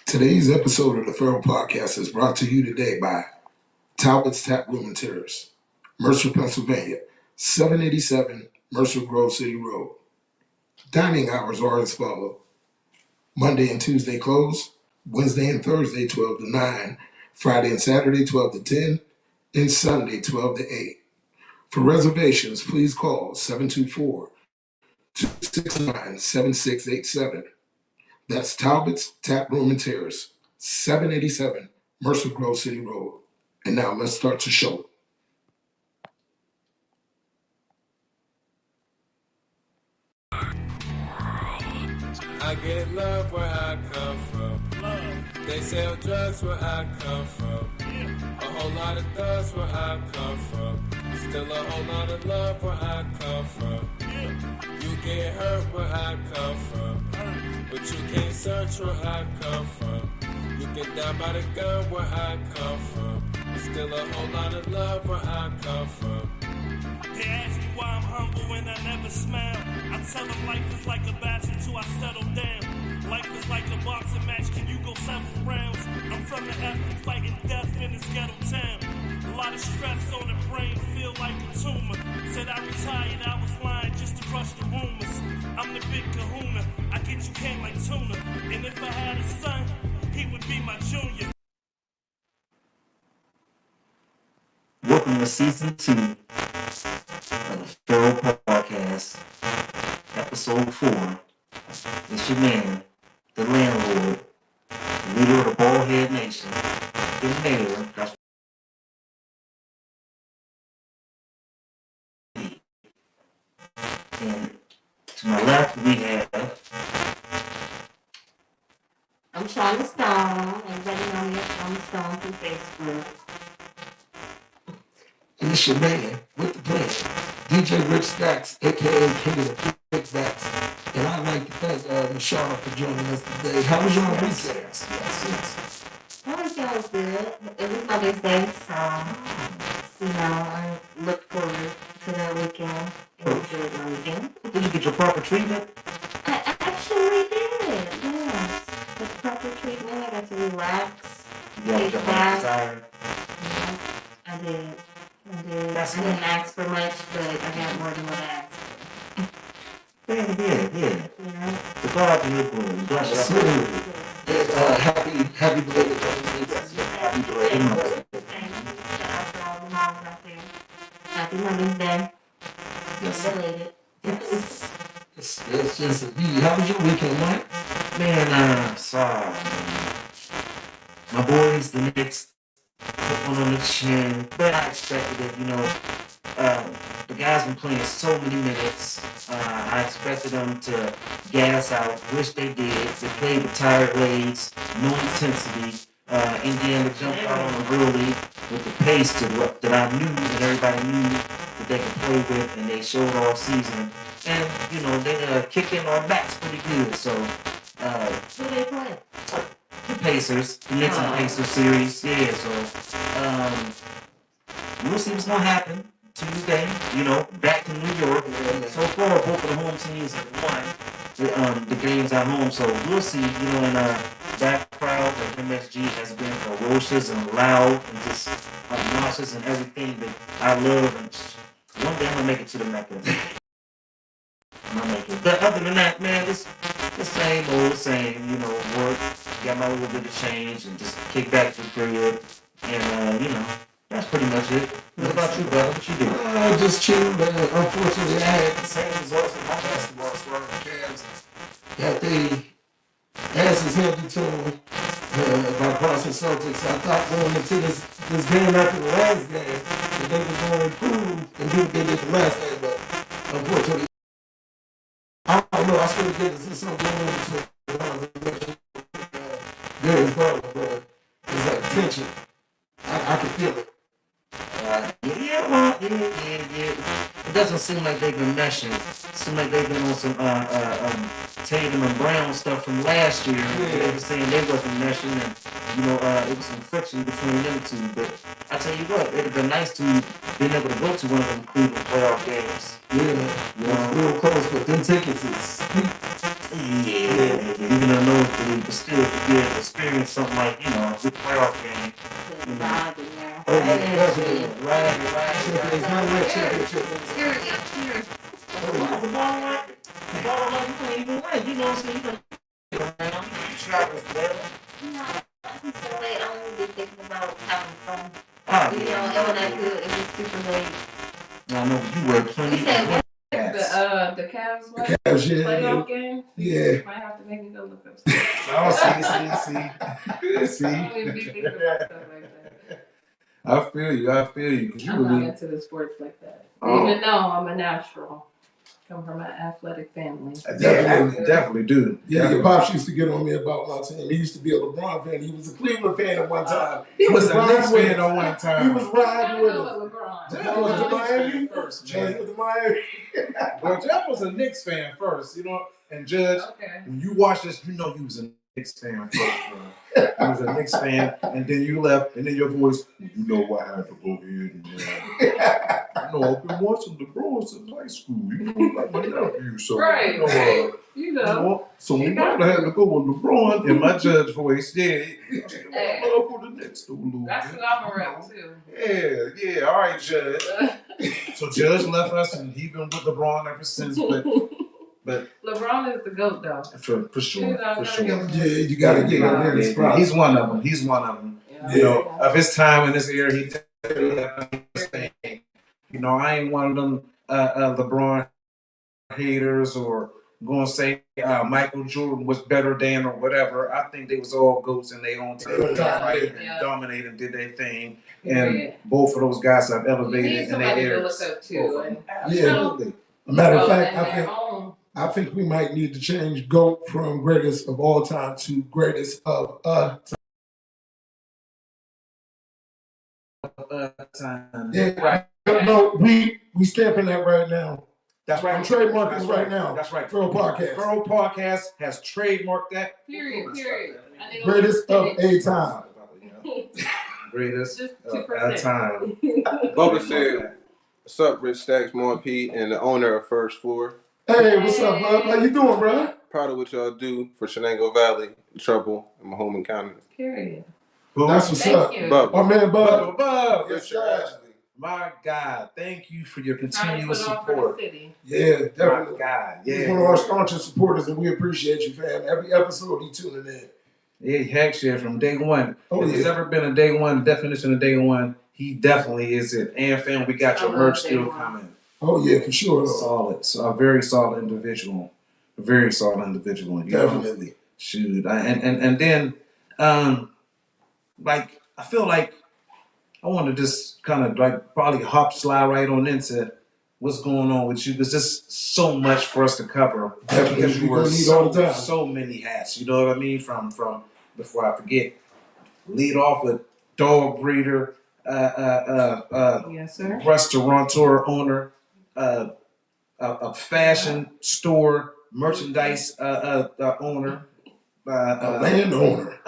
Today's episode of the Feral Podcast is brought to you today by Talbot's Tap Room and Terrace, Mercer, Pennsylvania, 787 Mercer Grove City Road. Dining hours are as follow: Monday and Tuesday closed, Wednesday and Thursday 12 to 9, Friday and Saturday 12 to 10, and Sunday 12 to 8. For reservations, please call 724-269-7687. That's Talbot's Tap Room and Terrace, 787 Mercer Grove City Road. And now let's start the show. I get love where I come from. They sell drugs where I come from. A whole lot of thugs where I come from. Still a whole lot of love where I come from. You get hurt where I come from, but you can't search where I come from. You get down by the gun where I come from. Still a whole lot of love where I come from. They ask me why I'm humble and I never smile. I tell them life is like a batch until I settle down. Life is like a boxing match, can you go several rounds? I'm from the F and fighting death in this ghetto town. A lot of stress on the brain, feel like a tumor. Said I retired, I was lying just to crush the rumors. I'm the big kahuna, I get you came like tuna. And if I had a son, he would be my junior. Welcome to Season 2 of the Feral Podcast, Episode 4. It's your man, the Landlord, leader of the Ballhead Nation, the mayor. That's and to my left, we have... I'm Sha Stone. Everybody know me as Sha Stone through Facebook. And it's your man with the plan, DJ Rich Stacks, a.k.a. King of the Kickbacks. And I'd like to thank Lashawn for joining us today. How was your weekend? Yes. My weekend was good. It was Mother's Day, so, I look forward to that weekend. It was good my weekend. Did you get your proper treatment? I actually did, yes. The proper treatment, I got to relax. You got your heart desired? Yes, I did. I That's didn't nice. ask for much, but I got more than what I asked Yeah. for. The God in your glory. Bless you. Absolutely. And, happy belated birthday. Happy belated Mother's Day. Thank you to all the moms out there. Happy Mother's Day. Yes. Belated. It's just a beat. How was your weekend, Mike? Man, sorry, man. My boys, the Knicks, put one on the chin, but I expected it, the guys been playing so many minutes. I expected them to gas out, which they did. They played with tired legs, no intensity. Indiana jumped out on them early with the pace that I knew and everybody knew that they could play with, and they showed all season. And, they kicked in our backs pretty good. So, Who they play? the Pacers, the Knicks and Pacers series, yeah. So, we'll see what's gonna happen Tuesday. Back to New York. So far, both of the home teams have won the games at home. So we'll see. And that crowd at MSG has been ferocious and loud and just obnoxious and everything that I love. And one day I'm gonna make it to the Mecca. I'm gonna make it. But other than that, man, it's the same old same. Work. Got my little bit of change and just kick back to the crib. And that's pretty much it. What about you, brother? What you do? Just chilled. Unfortunately, I had the same results with my basketball squad. The Cavs got their asses handed to them by Boston Celtics. I thought going into this game after the last game that they were going to improve and do what they did the last game, but unfortunately, I don't know. I still get this is something going on between Darius Garland, but it's like tension. I can feel it. Yeah. It doesn't seem like they've been meshing. It seems like they've been on some Tatum and Brown stuff from last year. They were saying they wasn't meshing, and it was some friction between them two. But I tell you what, it'd have been nice to be able to go to one of them Cleveland playoff games. Yeah, it was real close, but them tickets is steep. Yeah. Even though no, but still, if you did experience something like, you know, a good playoff game. The vibe in there. Oh, yeah, definitely. Right. There's no way Cheers. The ball like you can't even win. You know what I'm saying? You can around, you travel well. No, so late, I only be thinking about having fun. Oh, You know, and when I do it, it's super late. I know you were plenty. You said what? The Cavs what? Cavs, yeah. Playoff game? Yeah. Might have to make me go look up. Oh, see. I don't even be thinking about stuff like that. I feel you. 'Cause you I'm really, not into the sports like that. Oh. Even though I'm a natural. Come from an athletic family. definitely do. Yeah, your pops used to get on me about my team. He used to be a LeBron fan. He was a Cleveland fan at one time. He was a riding Knicks with fan us. at one He time. was riding with us. LeBron. Jeff was a Knicks fan first, Jeff man. was the Miami. Well, Jeff was a Knicks fan first, you know. And Judge, Okay. when you watch this, you know you was a Knicks fan first, bro. You was a Knicks fan, and then you left, and then your voice, you know why I had to go ahead and you know, I've been watching LeBron since high school. You know, like my nephew, so Right. you You know, know. so we might have had to go with LeBron in my Judge voice. Yeah, Hey. I love for the Knicks though, a little That's bit. who I'm a rep too. Yeah, all right, Judge. So Judge left us, and he been with LeBron ever since. But LeBron is the GOAT though. for sure. Yeah, you gotta get him in his spot. He's one of them. Yeah. You know, of his time in this era, he definitely had his thing. You know, I ain't one of them LeBron haters or gonna say Michael Jordan was better than or whatever. I think they was all goats in their own time, right? And dominated and did their thing. And both of those guys have elevated in their eras. Look up to. And Absolutely. A matter of fact, I think we might need to change GOAT from greatest of all time to greatest of Time. Yeah, right. No, we stamping that right now. That's right. I'm trademarking right now. That's right. Furrow Podcast. Furrow Podcast has trademarked that. Period. I need Greatest of a time. Greatest Just of 2%. a time. Bubba said, "What's up, Rich Stacks, More Pete, and the owner of First Floor. Hey, what's up, bud? How you doing, bro? Proud of what y'all do for Shenango Valley, Trouble, and Mahoma County." Period. That's what's Thank up. you. Bubba. My man, Bud. Bub. Yes, sir. My God, thank you for your Trying to continuous put on for support. the city. Yeah, My definitely. God, He's one of our staunchest supporters, and we appreciate you, fam. Every episode, he tuning in. Yeah, heck yeah, from day one. Oh, if there's yeah. ever been a day one, definition of day one, he definitely is it. And fam, we got your I merch love day still one. coming. Oh, yeah, for sure. Solid. So a very solid individual. A very solid individual. You know? Definitely. Shoot. And then like I feel like I want to just kind of like probably slide right on into what's going on with you because there's so much for us to cover. Definitely. Because you We wear gonna need all the time. so many hats. You know what I mean? From before I forget, lead off with dog breeder, Yes, sir. restaurateur owner, a fashion store merchandise owner. A landowner.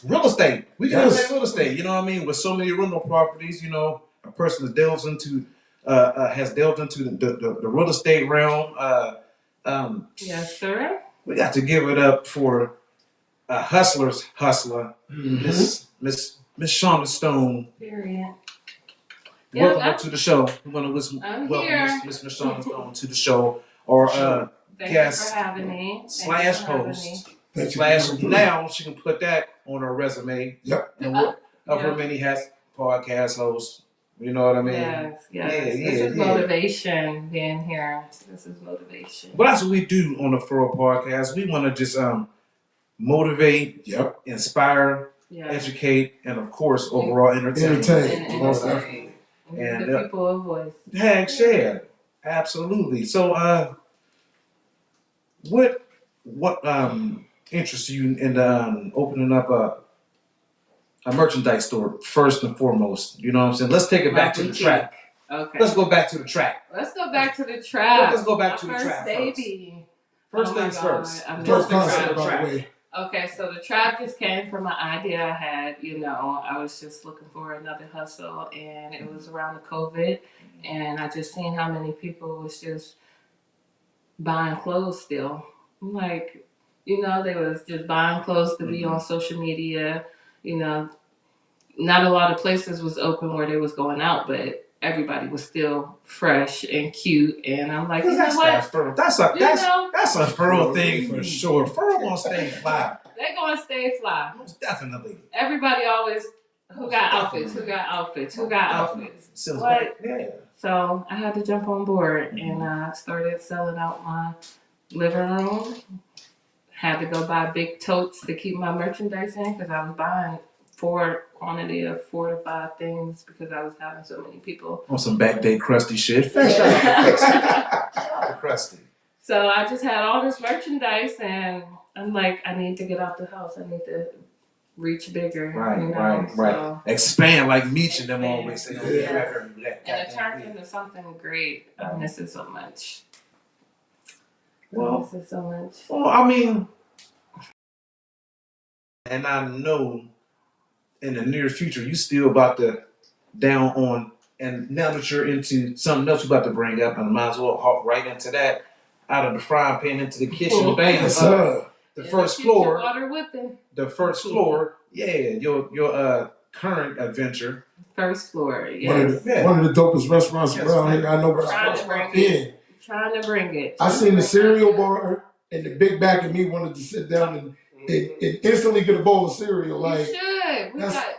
Real estate. We can Yes. say real estate. You know what I mean? With so many rental properties, you know, a person that delves into has delved into the real estate realm. Yes, sir. We got to give it up for a hustler's hustler, Mm-hmm. Miss Sha Stone. Period. Welcome Yeah, to the show. We want to listen. I'm Welcome here. Miss Sha Stone to the show. Or Thank guest you for having me. slash Thank you for having host me. Thank you. slash now she can put that on her resume. Yep. And of her many hats, podcast host. You know what I mean? Yes. Yeah, This is motivation being here. This is motivation. But that's what we do on the Furrow Podcast. We want to just motivate, Yep. inspire, Yeah. educate, and of course overall entertain. Entertain. And Most entertain. definitely. And And, give the people a voice. Heck, share. Absolutely. So what interests you in opening up a merchandise store first and foremost? You know what I'm saying? Let's take it back to the track. Okay. Let's go back to the track. Let's go back to the trap. Let's go back to My the first trap baby. First Oh my things God, first. I miss First the concept, trap. by the way. Okay, so the trap just came from an idea I had. You know, I was just looking for another hustle, and it was around the COVID, and I just seen how many people was just buying clothes still. I'm like, they was just buying clothes to be on social media. Not a lot of places was open where they was going out, but everybody was still fresh and cute. And I'm like, That's a furrow thing for sure. Furrow gonna stay fly. They gonna stay fly. Most definitely. Everybody always who got outfits. What? Yeah. So I had to jump on board and I started selling out my living room. Had to go buy big totes to keep my merchandise in because I was buying quantity of 4 to 5 things because I was having so many people. On some back day crusty shit. Crusty. So I just had all this merchandise and I'm like, I need to get out the house. I need to reach bigger. Right. So expand like Meech and them always say. And it turned into something great. I miss it so much. Well, I mean, and I know in the near future you still about to down on, and now that you're into something else you're about to bring up, and I might as well hop right into that, out of the frying pan into the kitchen. Bam, the first floor. Water whipping. The first floor, your current adventure. First floor, yes. One of the dopest restaurants around here. I know where I'm Trying to bring it. I seen the cereal bar and the big back of me wanted to sit down and instantly get a bowl of cereal. Like, you should.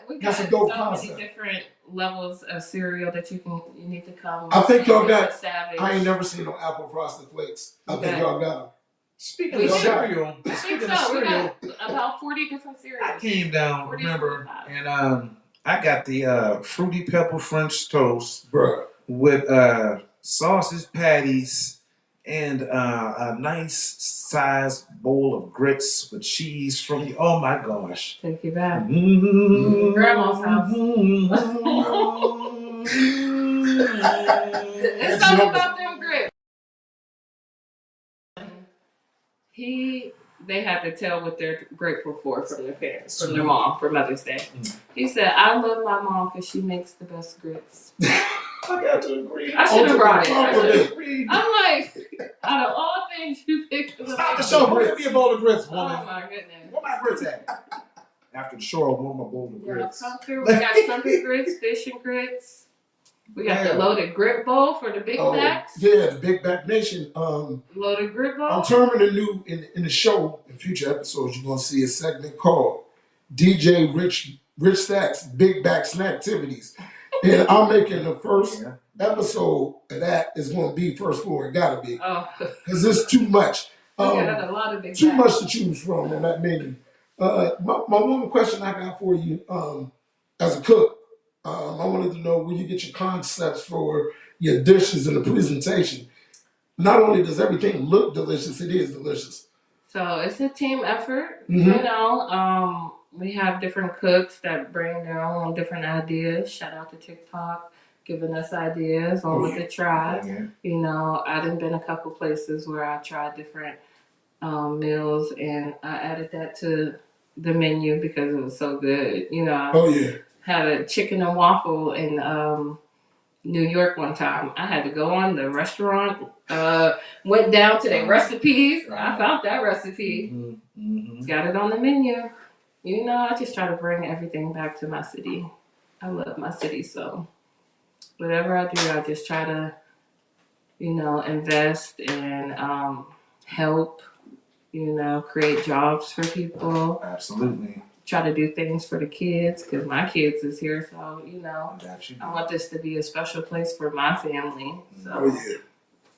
We got a dope so concept. many different levels of cereal that you need to come. I think y'all got. Savage. I ain't never seen no apple frosted flakes. I think y'all got them. Speaking of cereal, we got about 40 different cereals. I came down, remember, and I got the fruity pebble French toast, bruh, with sausage patties and a nice sized bowl of grits with cheese from you. Oh my gosh! Take you back. Mm-hmm. Grandma's house. It's all about them grits. They had to tell what they're grateful for from their parents, from their mom, for Mother's Day. He said, I love my mom because she makes the best grits. I got to agree. I should have brought it. I'm like, out of all things you picked. Stop the show. Bring me a bowl of grits, woman. Oh my goodness. Where my grits at? After the show, I want my bowl of grits. We got shrimp grits, fish and grits. We got the loaded grit bowl for the Big Backs. Yeah, the Big Back Nation. Loaded grit bowl. I'm terming a new in the show. In future episodes, you're gonna see a segment called DJ Rich Stacks Big Back Snacktivities, and I'm making the first episode of that is gonna be first floor. It gotta be because it's too much. We got a lot of big too backs. much to choose from on that menu. My one question I got for you, as a cook. I wanted to know where you get your concepts for your dishes and the presentation. Not only does everything look delicious, it is delicious. So it's a team effort. Mm-hmm. We have different cooks that bring their own different ideas. Shout out to TikTok, giving us ideas on what to try. I've been a couple places where I tried different meals and I added that to the menu because it was so good. Had a chicken and waffle in New York one time. I had to go on the restaurant, went down to their recipes. I found that recipe, got it on the menu. I just try to bring everything back to my city. I love my city, so whatever I do, I just try to, invest and help, create jobs for people. Absolutely. Try to do things for the kids because my kids is here, so I want this to be a special place for my family. So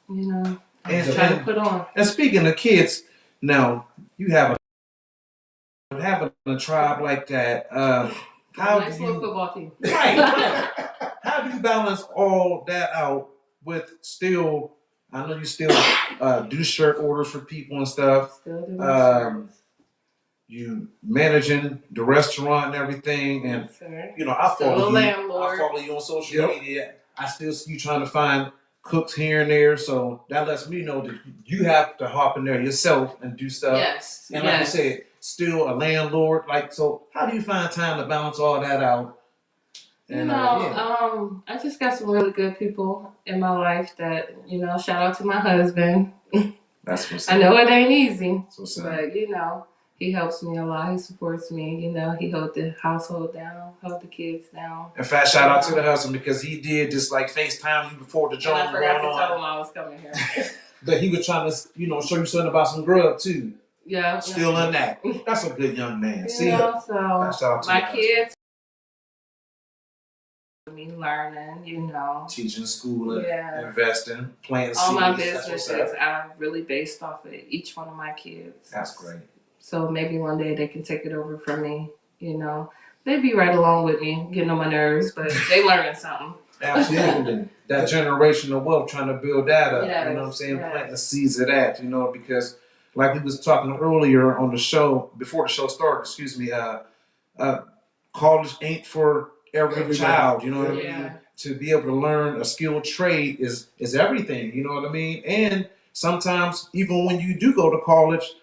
I'm just trying to put on. And speaking of kids, now you have having a tribe like that. Nice little football team. Right. How do you balance all that out with still? I know you still do shirt orders for people and stuff. Still do shirts. You managing the restaurant and everything, and I follow you on social media. I still see you trying to find cooks here and there, so that lets me know that you have to hop in there yourself and do stuff. Yes. And like I said, still a landlord. So how do you find time to balance all that out? And, I just got some really good people in my life that, shout out to my husband. That's what's I know it ain't easy, what's but you know, he helps me a lot. He supports me. You know, he held the household down, held the kids down. In fact, shout out to the husband because he did just like FaceTime you before the joint I forgot going to on. tell him I was coming here. But he was trying to, show you something about some grub too. Yeah. Still in that. That's a good young man. You know, so shout out to my kids. Me learning, you know, teaching, schooling, investing, planting seeds. All my businesses are really based off of each one of my kids. That's great. So maybe one day they can take it over from me. You know, they be right along with me, getting on my nerves, but they learning something. Absolutely. That generational wealth, trying to build that up. Yes, you know what I'm saying? Planting the seeds of that. You know, because like we was talking earlier on the show, before the show started. College ain't for every child, you know what I mean? To be able to learn a skilled trade is everything, you know what I mean? And sometimes even when you do go to college,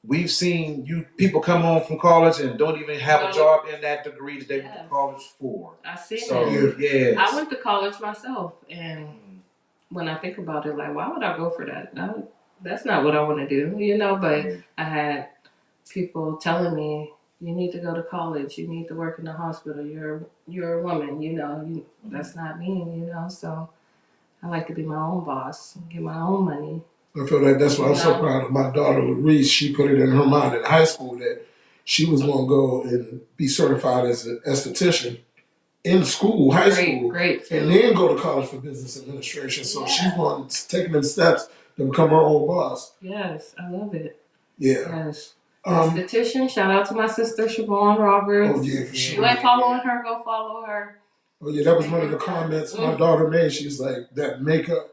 we've seen people come home from college and don't even have a job in that degree that they went to college for. I see it. Yes. I went to college myself, and when I think about it, like, why would I go for that? No, that's not what I want to do, you know? But I had people telling me, you need to go to college. You need to work in the hospital. You're a woman, you know. That's not me, you know. So I like to be my own boss, get my own money. I feel like that's why I'm so proud of my daughter, Larice. She put it in her mind in high school that she was going to go and be certified as an esthetician in school, high school, and then go to college for business administration. So she's taking them steps to become her own boss. Yes, I love it. Yeah. Yes. Esthetician, shout out to my sister, Siobhan Roberts. Oh, yeah, for sure. You ain't following her, go follow her. Oh, yeah, that was one of the comments my daughter made. She was like, that makeup,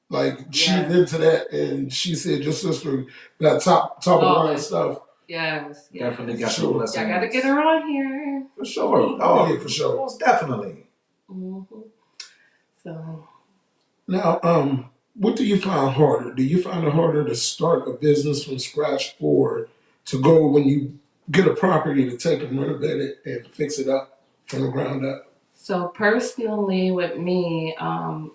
like, she's into that. And she said, your sister got top of the line stuff. Yes. Definitely got some blessings. I got to get her on here. For sure. Oh, yeah, for sure. Most definitely. Mm-hmm. So. Now, what do you find harder? Do you find it harder to start a business from scratch or to go when you get a property to take and renovate it and fix it up from the ground up? So personally with me,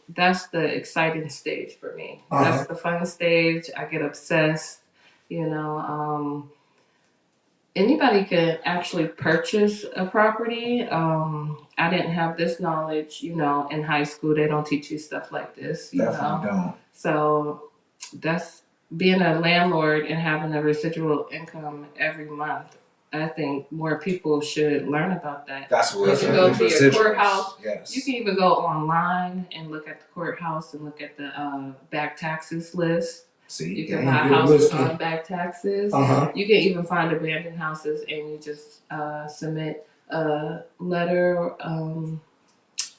that's the exciting stage for me. That's the fun stage. I get obsessed, you know. Anybody can actually purchase a property. I didn't have this knowledge, you know, in high school. They don't teach you stuff like this, you Definitely know. Don't. So that's being a landlord and having a residual income every month. I think more people should learn about that. That's what you can go to your courthouse. Yes. You can even go online and look at the courthouse and look at the back taxes list. See, you can buy houses on back taxes. You can even find abandoned houses and you just submit a letter,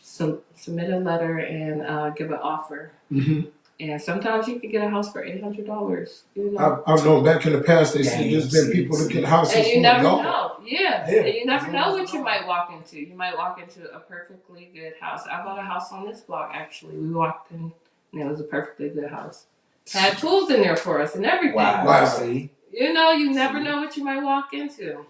submit a letter and give an offer. Mm-hmm. And sometimes you can get a house for $800. You know, I've known back in the past they said there's been people that get houses and for you never $1. know. Yeah, and you never know what you might walk into. You might walk into a perfectly good house. I bought a house on this block actually. We walked in and it was a perfectly good house. Had tools in there for us and everything. Wow. See? You know, you never know what you might walk into.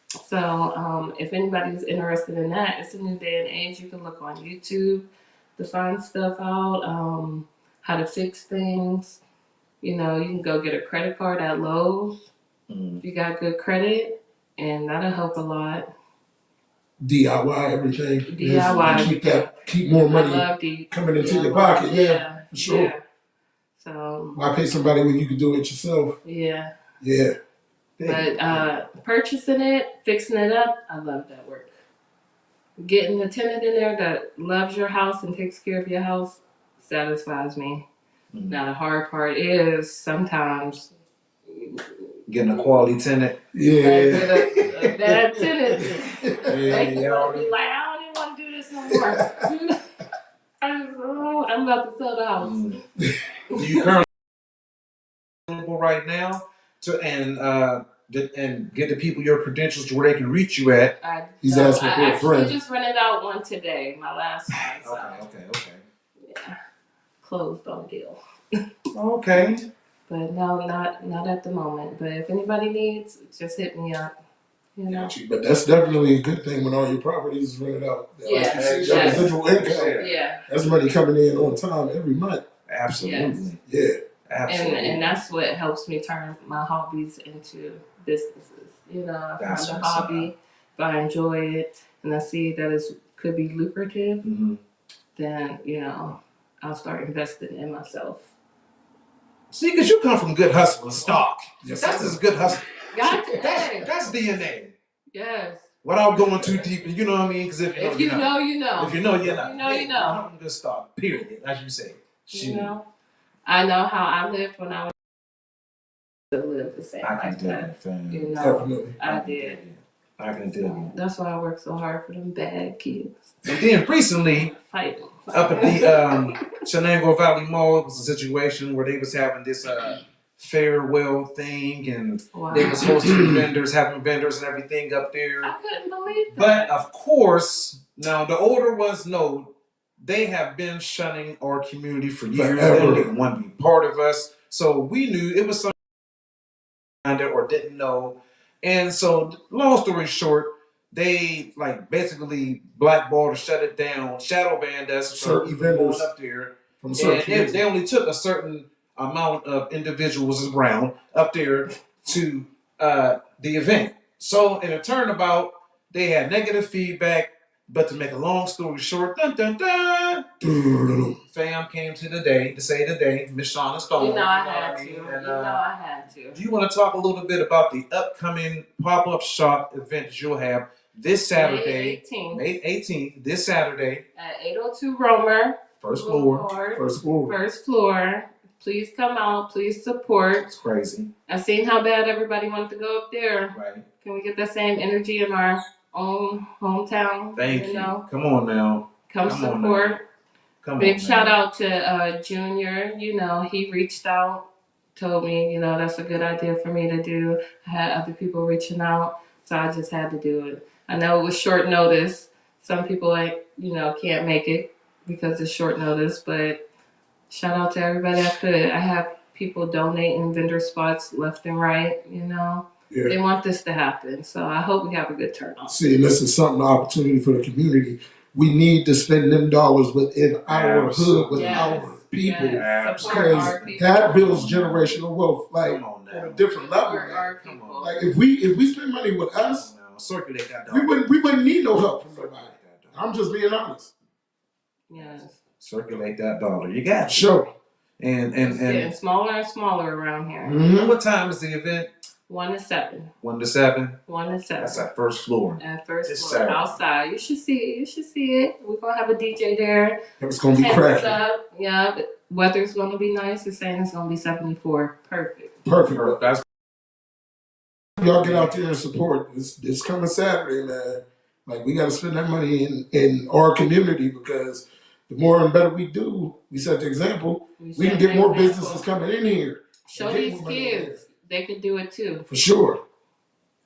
So if anybody's interested in that, it's a new day and age. You can look on YouTube to find stuff out. How to fix things. You know, you can go get a credit card at Lowe's. If you got good credit, and that'll help a lot. DIY everything. DIY. Keep more money coming into your pocket. Yeah, for sure. Yeah. So why pay somebody when you can do it yourself? Yeah. Yeah. But purchasing it, fixing it up, I love that work. Getting a tenant in there that loves your house and takes care of your house satisfies me. Now the hard part is sometimes getting a quality tenant. Yeah. A bad tenant. They want to be like, I don't even want to do this no more. I'm about to sell the house. Do you currently right now and get the people your credentials to where they can reach you at? He's asking for a friend. I just rented out one today, my last one. So. Okay. Yeah, closed on deal. Okay. But no, not at the moment. But if anybody needs, just hit me up. You know. But that's definitely a good thing when all your properties is rented out. Yeah. Your residual income. Yeah. That's money coming in on time every month. Absolutely. Yeah. Absolutely. And that's what helps me turn my hobbies into businesses. You know, I That's find a what's hobby, if I enjoy it, and I see that it could be lucrative, Mm-hmm. then, you know, I'll start investing in myself. See, because you come from good hustle and stock. Yes, that's sir. just good hustle. That's DNA. Yes. Without going too deep, you know what I mean? Because if you know, you know. If you know, you know. You know, you know. You come from good stock, period, as you say. You know, I know how I lived when I was to live the same lifestyle. You know, Definitely. I did. I can tell you. That's why I work so hard for them bad kids. And then recently, Fighting. up at the Shenango Valley Mall, it was a situation where they was having this farewell thing, and they was hosting vendors, having vendors and everything up there. I couldn't believe that. But of course, now the order was no. They have been shunning our community for years. They don't even want to be part of us. So we knew it was something or didn't know. And so, long story short, they like basically blackballed or shut it down, shadow banned us from even going up there. And they only took a certain amount of individuals around up there to the event. So in a turnabout, they had negative feedback. But to make a long story short, fam came to the day to say the day, Miss Sha Stone. You know I had to. And, I had to. Do you want to talk a little bit about the upcoming pop-up shop event that you'll have this Saturday, May 18th, this Saturday at 802 Romer. First floor. Please come out. Please support. It's crazy. I've seen how bad everybody wanted to go up there. Right. Can we get that same energy in our own hometown? Thank you. Come on now. Come support. Big shout out to Junior. You know, he reached out, told me, you know, that's a good idea for me to do. I had other people reaching out, so I just had to do it. I know it was short notice. Some people can't make it because it's short notice, but shout out to everybody I could. I have people donating vendor spots left and right, you know. Yeah. They want this to happen, so I hope we have a good turnout. See, this is something, an opportunity for the community. We need to spend them dollars within our hood, with our people. Because that builds generational wealth, like on a different level. Like if we spend money with us, circulate that dollar. We wouldn't need no help from nobody. I'm just being honest. Yes. Circulate that dollar. You got it. Sure. And getting smaller and smaller around here. Mm-hmm. What time is the event? 1 to 7. 1 to 7? 1 to 7. That's at first floor. At first floor, Saturday. Outside. You should see it. We're going to have a DJ there. It's going to be cracking. Yeah, but weather's going to be nice. It's saying it's going to be 74. Perfect. That's y'all get out there and support. It's coming Saturday, man. Like, we got to spend that money in our community, because the more and better we do, we set the example, we can get more businesses coming in here. Show these kids. They can do it too. For sure.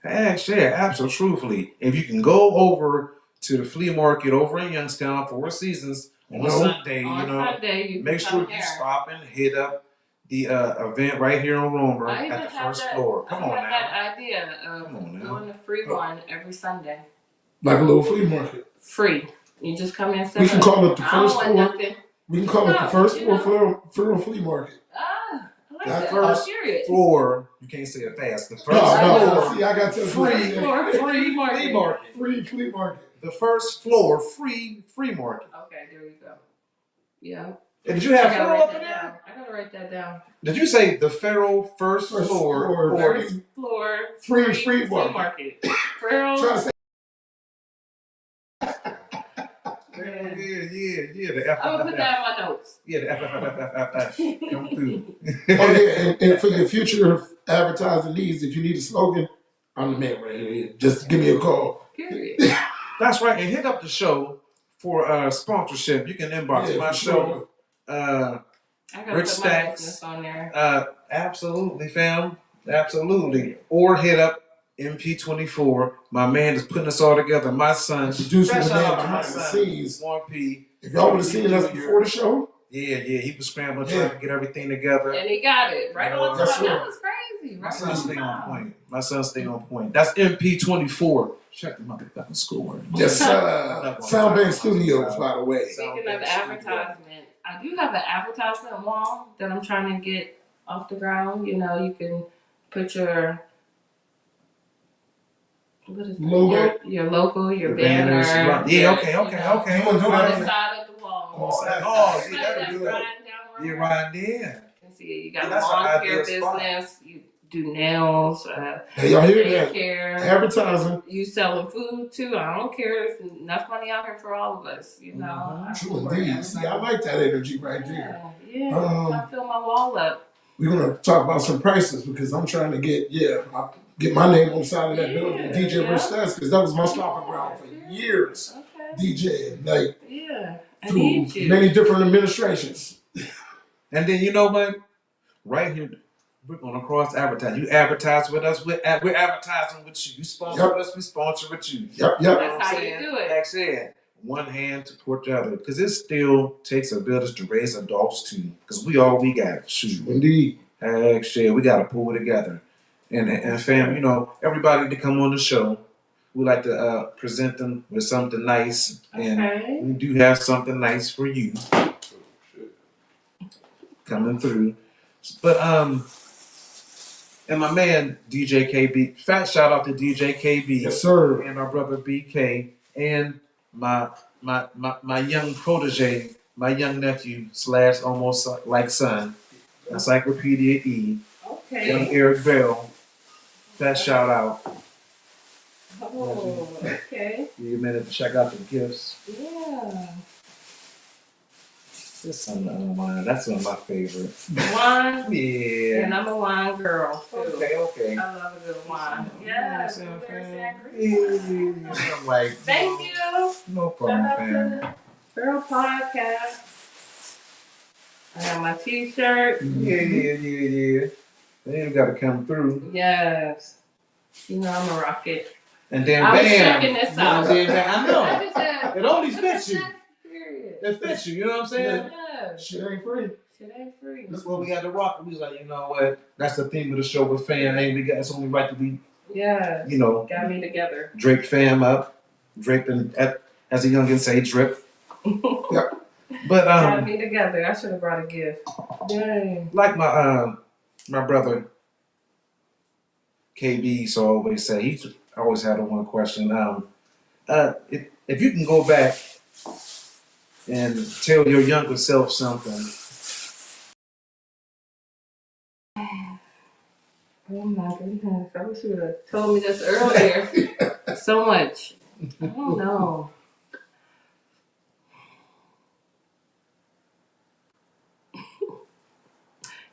Yeah, absolutely. If you can go over to the flea market over in Youngstown, Four Seasons, on Sunday, Sunday, make sure you stop and hit up the event right here on Romer at the first floor. Come on now. I had that idea of doing a free one every Sunday. Like a little flea market. Free. You just come in. We can call it the first floor. We can call it the first floor flea market. That first floor, you can't say it fast. The first floor, see, I got to free flea market. Free flea market. The first floor, free market. Okay, there you go. Yeah. Did you have Pharaoh up in there? I gotta write that down. Did you say the Pharaoh first floor? First floor, free market. Pharaoh. Yeah. The F. I'm gonna put that in my notes. Yeah, the F. Come through. And for your future advertising needs, if you need a slogan, I'm the man right here. Just give me a call. Period. That's right. And hit up the show for sponsorship. You can inbox my show. I gotta Rich put my business on there. Absolutely, fam. Absolutely. Or hit up MP24. My man is putting us all together. My son. Producing the man behind the scenes. 1P. If y'all would have seen us before the show. Yeah. He was scrambling trying to get everything together. And he got it. Right on time. That was crazy. My son stay on point. That's MP24. Check the motherfucking score. Yes, Soundbank Studios, by the way. Speaking of advertisement, I do have an advertisement wall that I'm trying to get off the ground. You know, you can put your logo, your logo, your banner. banner. Yeah, okay. You know, Okay. on the side of the wall. Oh, yeah, that'll do it. Yeah, right there. You can see it. You got a lawn care business. You do nails. Hey, y'all hear that? Care. Advertising. You selling food too. I don't care. There's enough money out here for all of us. You know. True indeed. See, I like that energy right there. Yeah. I fill my wall up. We're gonna talk about some prices because I'm trying to get my name on the side of that building, DJ Rich Stats, because that was my stomping ground for years. DJing, like through many different administrations. And then you know what? Right here, we're gonna cross advertise. You advertise with us, we're advertising with you. You sponsor with us, we sponsor with you. Yep. That's how you do it. Like I said, one hand to support the other, because it still takes a village to raise adults too. Because we all we got. Shoot, indeed. Heck, shit, we gotta pull it together. And fam, you know, everybody to come on the show, we like to present them with something nice, and we do have something nice for you coming through. But and my man DJ KB, fat shout out to DJ KB, yes sir, and our brother BK, and my young protege, my young nephew / almost like son, Encyclopedia E, young Eric Bell. Fat shout out. Oh, okay. Give you a minute to check out the gifts. Yeah. This some of mine. That's one of my favorite. Wine? Yeah. And I'm a wine girl, too. Okay. I love a good wine. Yes. I'm like, thank you. No problem, fam. Girl Podcast. I have my t-shirt. Yeah. They gotta come through. Yes. You know I'm a rocket. And then I was bam. checking this out. I know. It only fits you. Period. It fits you, you know what I'm saying? Yes. Shit ain't free. That's what we got to rock. We was like, you know what? That's the theme of the show with fam. Ain't we got it's only right to be, you know, got me together. Drape fam up. Drape and as a youngin say, drip. Yep. But got me together. I should have brought a gift. Dang. Like my brother KB so always say, he always had one question. If you can go back and tell your younger self something. Oh my goodness. I wish you would have told me this earlier. So much. I don't know.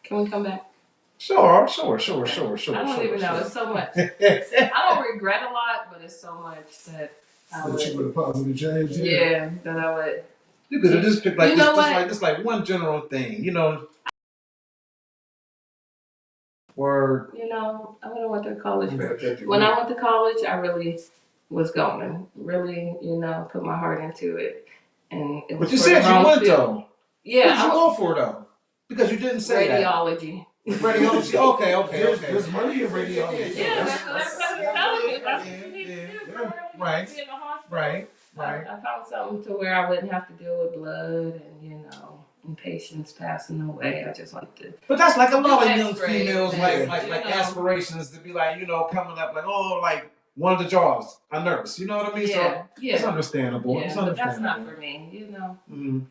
Can we come back? Sure. I don't even know. It's so much. I don't regret a lot, but it's so much that I would. That you would have possibly changed. Yeah, that I would. You could have just picked like this, like one general thing, you know. Or you know, I would have went to college. When I went to college, I really was going, really, you know, put my heart into it, and it was. But you said you went though. Yeah, what did you go for though? Because you didn't say radiology. Radiology. Okay. There's money in radiology. Yeah, that's what it's telling me. That's what you need to do. Right. I found something to where I wouldn't have to deal with blood and, you know, and patients passing away. I just like to. But that's like a lot of young females, like aspirations to be like, you know, coming up like, oh, like one of the jobs, a nurse. You know what I mean? Yeah. So it's understandable. Yeah, but that's not for me. You know,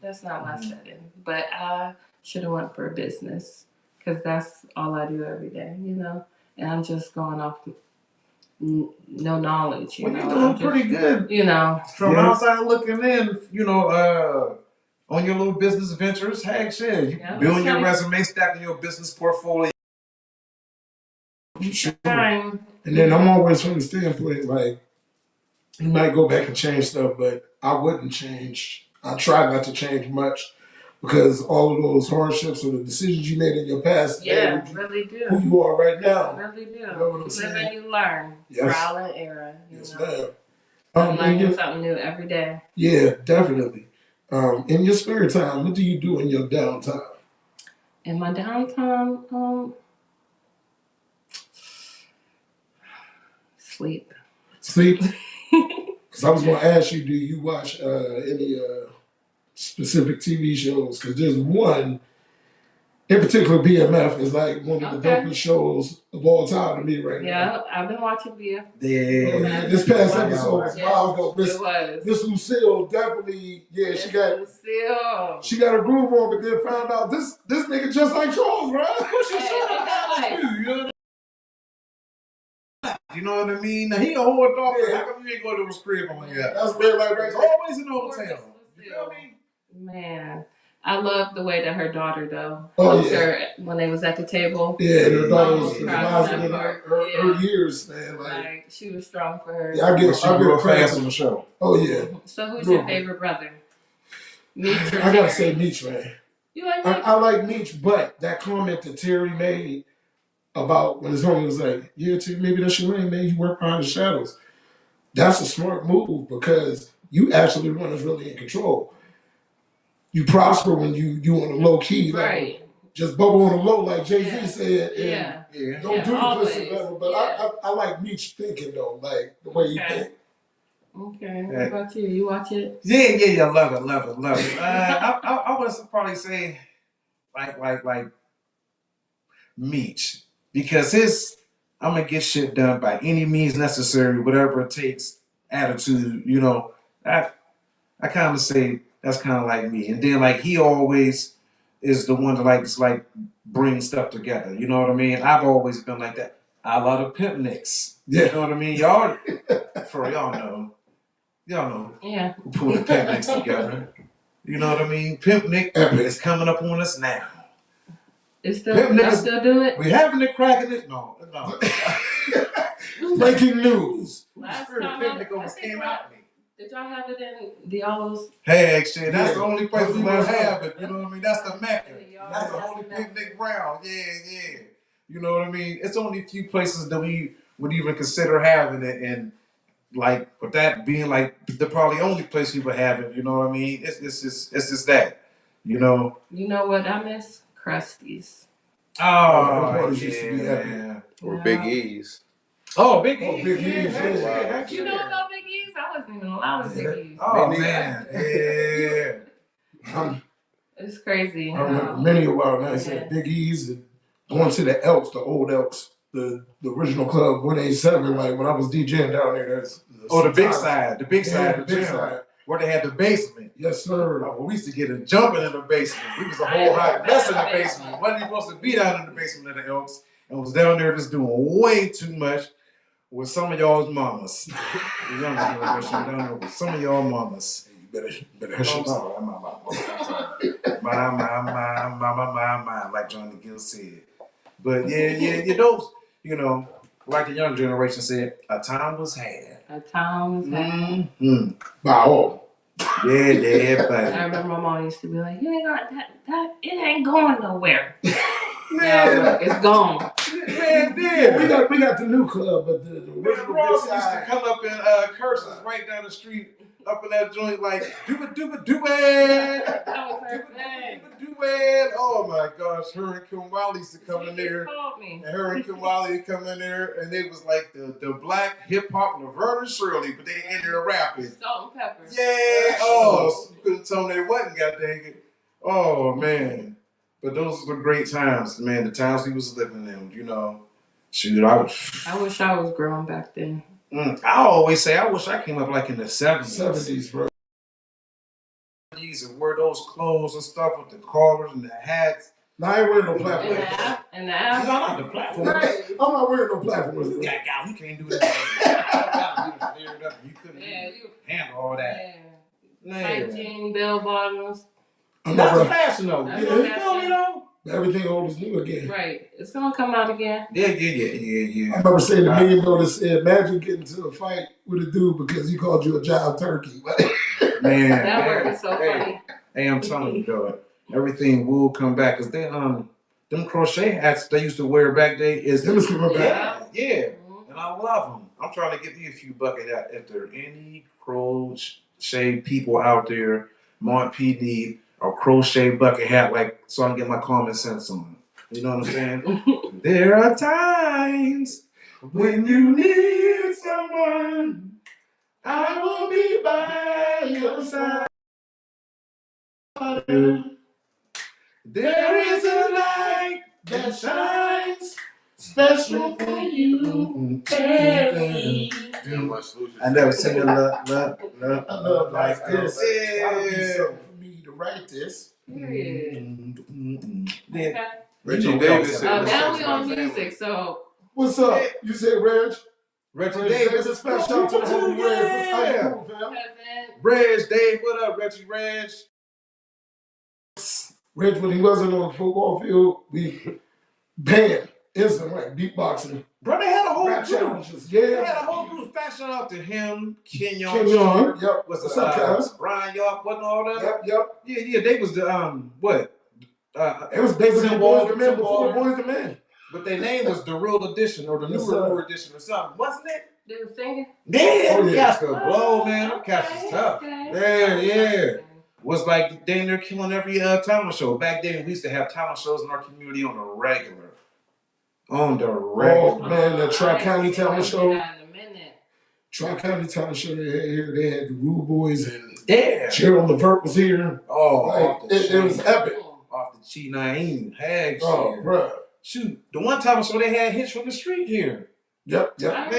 that's not my setting. But I should have went for a business because that's all I do every day. You know, and I'm just going off. No knowledge. Well, you're doing pretty good. You know, from outside looking in, you know, on your little business ventures. Heck, shit, you building your resume, stacking your business portfolio. Sure. And then I'm always from the standpoint like you might go back and change stuff, but I wouldn't change. I try not to change much because all of those hardships or the decisions you made in your past, really do. Who you are right now. Really do. You know what I'm Live saying? and you learn. Yes. Trial and error. Yes, know. ma'am. I'm learning something new every day. Yeah, definitely. In your spare time, what do you do in your downtime? In my downtime, sleep. Sleep? Because I was going to ask you, do you watch any specific TV shows? Because there's one, In particular, BMF is like one of the dopest shows of all time to me right now. Yeah, I've been watching BMF. Yeah. This past episode was wild though. Miss Lucille definitely, she got her groove on, but then found out this nigga just like Charles, right? You know what I mean? Now he a whole dog. How come you ain't go to his crib on that? That's red light right. Always in Old Town. You feel me? Man, I love the way that her daughter though. When they was at the table. Yeah, her daughter was advising her years, man. Like she was strong for her. Yeah, I get fast on the show. Oh yeah. So who's your favorite brother? Meech or I gotta say Meech, man. You like Meech? I like Meech, but that comment that Terry made about when his homie was like, yeah, Terry, maybe that's your lane, man. You work behind the shadows. That's a smart move because you actually one is really in control. You prosper when you on a low key, right? Like, just bubble on the low, like Jay-Z said. And don't do the pussy level. But I like Meech thinking though, like the way you think. Okay, what about you? You watch it? Yeah. Love it. I would probably say like Meech because I'm gonna get shit done by any means necessary, whatever it takes. Attitude, you know. I kind of say that's kind of like me, and then like he always is the one to like bring stuff together. You know what I mean? I've always been like that. I love pimp nicks. Yeah. You know what I mean? Y'all know. Yeah. Who pull the pimp nicks together? You know what I mean? Pimp Nick is coming up on us now. It's still do it? We having it cracking it? No. Breaking news. Last time Pimp Nick almost came out me. Did y'all have it in Diallo's? Hey, shit, that's the only place we gonna have it. You know what I mean? That's the Mecca. That's the only picnic ground. Yeah. You know what I mean? It's only a few places that we would even consider having it, and like with that being like the probably only place we would have it. You know what I mean? It's just that. You know. You know what I miss? Krusty's. Oh yeah. Or Big E's. Oh, Big E's. Yeah. You know about Big E's? I wasn't even allowed with Big E's. Oh, man. Yeah. It's crazy. I remember many of our nights at Big E's and going to the Elks, the old Elks, the original club 187. Like when I was DJing down there, the big side, the big side, where they had the basement. Yes, sir. We used to get it jumping in the basement. We was a whole hot mess in the basement. Wasn't supposed to be down in the basement of the Elks, and was down there just doing way too much with some of y'all's mamas. The younger generation down there with some of y'all mamas. You better hush your mouth. My, like Johnny Gill said. But you know, like the young generation said, a time was had. A time was had. By all. Yeah, buddy. I remember my mom used to be like, you ain't got that, it ain't going nowhere. Man, it's gone. Man, yeah. We got the new club, but the original Ross used to come up in curses right down the street, up in that joint like do it. That was her thing. Do it. Oh my gosh, her and Kim Wiley used to come in there. And her and Kim Wiley would come in there, and they was like the black hip hop Laverne and Shirley, but they in there rapping. Salt and pepper. Yeah. Oh, you couldn't tell me they wasn't. God dang it. Oh man. But those were great times, man. The times we was living in, you know. Shoot, I wish I was grown back then. I always say I wish I came up like in the 70s. 70s, bro. And wear those clothes and stuff with the collars and the hats. No, I ain't wearing no platforms. And the app. No, not the platforms. Right. I'm not wearing no platforms. Yeah, you can't do that. You couldn't handle all that. Tight jean, bell bottoms. That's the fashion though. You feel me though? Everything old is new again. Right. It's gonna come out again. Yeah. I remember saying $1 million said, imagine getting into a fight with a dude because he called you a jive turkey. Man. That word is so funny. Hey, I'm telling you, though, everything will come back. Cause they them crochet hats they used to wear back then is them coming back. Yeah. And I love them. I'm trying to get me a few bucket hats. If there are any crochet people out there, Mont PD, a crochet bucket hat, like so I can get my common sense on. You know what I'm saying? There are times when you need someone, I will be by your side. There is a light that shines special for you, baby. I never seen a love like this. Yeah. Gotta be something for me to write this. Okay. Reggie Davis. Now we on music, so. What's up? You said Reg? Reggie Davis. A special to the homie Reg. How you doing, fam? Reg, Dave, what up, Reggie Reg? Reg, when he wasn't on the football field, we banned instant like beatboxing. Bro, they had a whole rap group. Challenges. Yeah. They had a whole group. Fat shout out to him, Kenyon. Yep. What's up, Brian York, wasn't all that? Yep. Yeah, they was the what? It was basically Boys to Men before Boys to Men. But their name was the Real Edition or the Newer Edition or something, wasn't it? They were singing? Yeah, them cats could blow, man. Them cats is tough. Okay. Yeah. Was like damn near killing every talent show. Back then, we used to have talent shows in our community on the regular. Oh, man, the Tri-County talent show. Tri-County talent show they had here. They had the Rude Boys and Gerald Levert was here. Oh, like, it was epic. Off the Chi Naeem. Heck, oh, bro. Shoot, the one talent show they had Hits from the Street here. Yep. Yeah.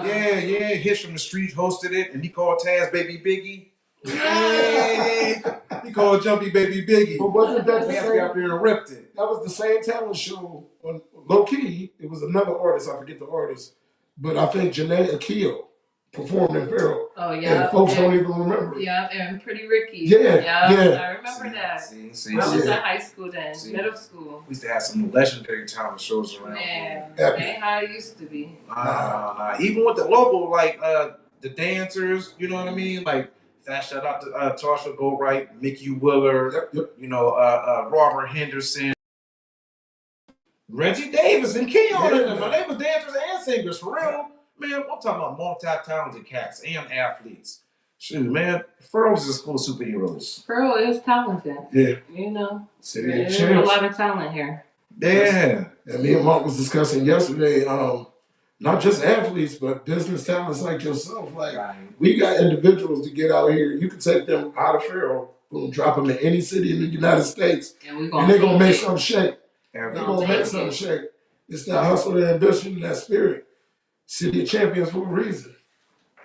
Hits from the Street hosted it, and he called Taz Baby Biggie. Yeah. He called Jumpy Baby Biggie. But wasn't that the same? Up there and ripped it. That was the same talent show on low key. It was another artist. I forget the artist, but I think Janae Akil performed in Farrell. Oh yeah. And folks don't even remember. Yeah, and Pretty Ricky. Yeah. I remember that. I was in high school then, middle school. We used to have some legendary talent shows around. Man, ain't how it used to be. Nah. Even with the local, like the dancers, you know what I mean, like. Shout out to Tasha Goldwright, Mickey Willer, you know, Robert Henderson, Reggie Davis, and Keon. They were dancers and singers for real. Man, I'm talking about multi-talented cats and athletes. Shoot, man, Furrow's is full of superheroes. Furrow is talented. Yeah. You know, there's a lot of talent here. Yeah. And me and Mark was discussing yesterday, not just athletes, but business talents like yourself. Like, we got individuals to get out here. You can take them out of Farrell, boom, drop them in any city in the United States, and they're going to make something shake. They're going to make something shake. It's that hustle and ambition and that spirit. City of champions for a reason.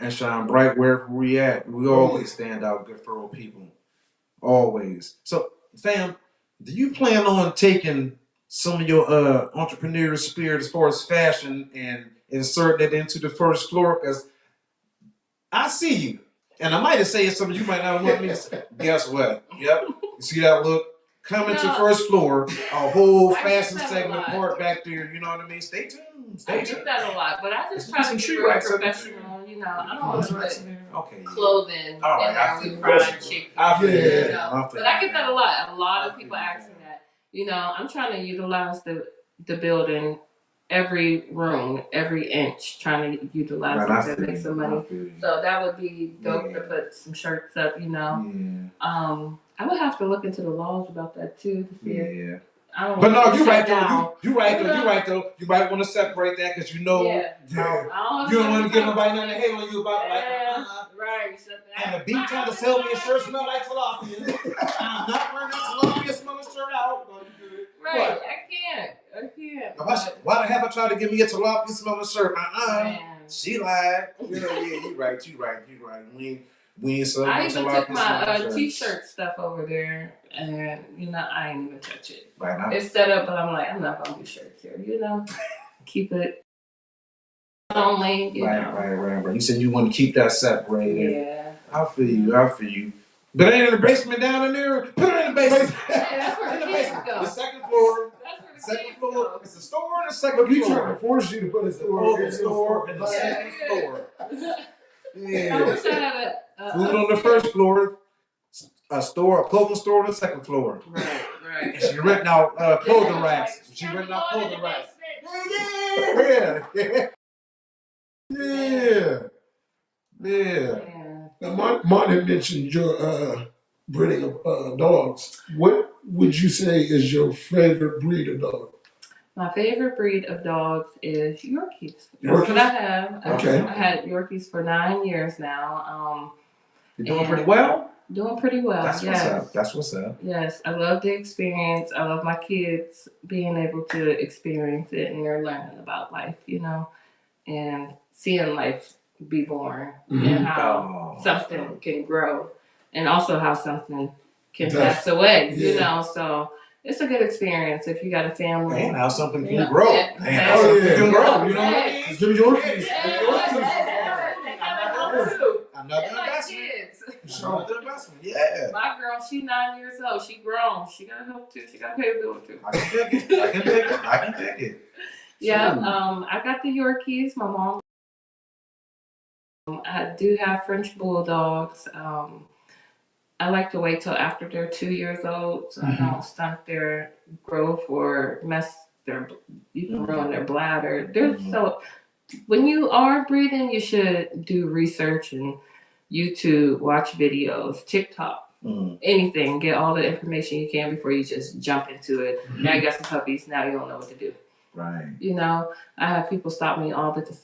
And shine bright wherever we at. We always stand out good Farrell people. Always. So, fam, do you plan on taking some of your entrepreneurial spirit as far as fashion and insert it into the first floor? Because I see you. And I might have said something you might not want me to say. Guess what? Yep. You see that look? Coming to first floor, a whole fashion segment part back there. You know what I mean? Stay tuned. I get that a lot, but I just try to be real professional. You know, I don't want to put clothing in there with fried chicken. But I get that a lot. A lot of people ask me that. You know, I'm trying to utilize the building, every room, every inch, trying to utilize it to make some money. So that would be dope to put some shirts up, you know. I would have to look into the laws about that too to see if but no, you're right though. You're right though. You might want to separate that because you know you don't want to give nobody nothing to hate on you about right. And the beat trying to sell me a shirt smell like tilapia. I'm not wearing that tilapia smelling shirt out. Right, what? I can't. Why the hell I tried to give me a tilapia smelling shirt? She lied. You right. We ain't selling I even took my t-shirt stuff over there, and you know I ain't even touch it. Right now, it's set up, but I'm like, I'm not gonna do shirts here. You know, keep it only. You know. Right. You said you want to keep that separated. Yeah. I feel you. But ain't in the basement down in there? Put it in the basement. Yeah, that's where the kids go. The second floor. That's where the kids go. It's a store or the second floor? We trying to force you to put a store in the second floor. Yeah. I wish I had food on the first floor, a clothing store on the second floor. Right. And she renting out clothing racks. Yeah. Now, Martin mentioned your breeding of dogs. What would you say is your favorite breed of dog? My favorite breed of dogs is Yorkies. That's what I have. Okay. I had Yorkies for 9 years now. You're doing pretty well? Doing pretty well. That's what's up. That's what's up. Yes, I love the experience. I love my kids being able to experience it, and they're learning about life, and seeing life be born, and how something can grow, and also how something can pass away, So it's a good experience if you got a family. And how something can grow. And how something can grow. You know what I mean? Them Yorkies. Another investment. Another investment. Yeah. My girl, she's 9 years old. She grown. She gotta help too. She gotta pay the bill too. I can take it. I can take it. Yeah. I got the Yorkies. My mom. I do have French bulldogs. I like to wait till after they're 2 years old, so I don't stunt their growth or you can ruin their bladder. So when you are breeding, you should do research and YouTube, watch videos, TikTok, anything. Get all the information you can before you just jump into it. Now you got some puppies. Now you don't know what to do. Right. I have people stop me all the time.